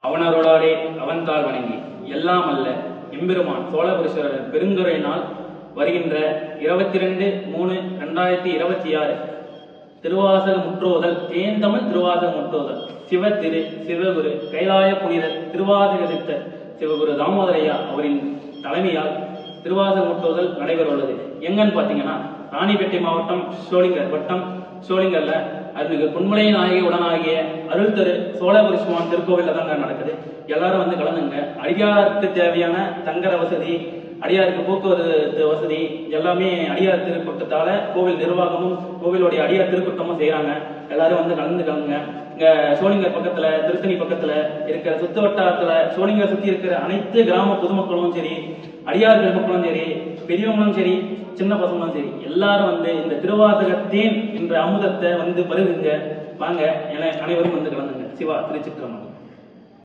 அவனருளாலே அவன்தாள் வணங்கி எல்லாம் அல்ல எம்பெருமான் சோழபுரீஸ்வரர் பெருந்துரையினால் வருகின்ற 22/3/2026 திருவாசக முற்றோதல் தேந்தமிழ் திருவாசக முற்றோதல் சிவத்திரு சிவகுரு கைலாய புனிதர் திருவாசக சித்தர் சிவகுரு தாமோதரையா அவரின் தலைமையால் திருவாசக முற்றோதல் நடைபெற உள்ளது. எங்கன்னு பாத்தீங்கன்னா ராணிப்பேட்டை மாவட்டம் சோளிங்கர் வட்டம் சோளிங்கர்ல அருள்மிகு பொன்மலை நாயகி உடனாகிய அருள் திரு சோழபுரீஸ்வரன் திருக்கோவில்ல தாங்க நடக்குது. எல்லாரும் வந்து கலந்துங்க. அடியாருக்கு தேவையான தங்கர வசதி, அடியாருக்கு போக்குவரத்து வசதி எல்லாமே அடியார் திருக்கூட்டத்தால கோவில் நிர்வாகமும் கோவிலுடைய அடியார் திருக்கூட்டமும் செய்யறாங்க. எல்லாரும் வந்து கலந்துக்கங்க. இங்க சோளிங்கர் பக்கத்துல திருத்தணி பக்கத்துல இருக்கிற சுத்து வட்டாரத்துல சோளிங்கர் சுத்தி இருக்கிற அனைத்து கிராம பொதுமக்களும் சரி, அடியார் பெருமக்களும் சரி, பெரியவங்களும் சரி, சின்ன பசங்களும் சரி, எல்லாரும் வந்து இந்த திருவாசகத்தேன் என்ற அமுதத்தை வந்து பருகுங்க. வாங்க என அனைவரும் வந்து கலந்துங்க. சிவா திருச்சிற்றம்பலம்.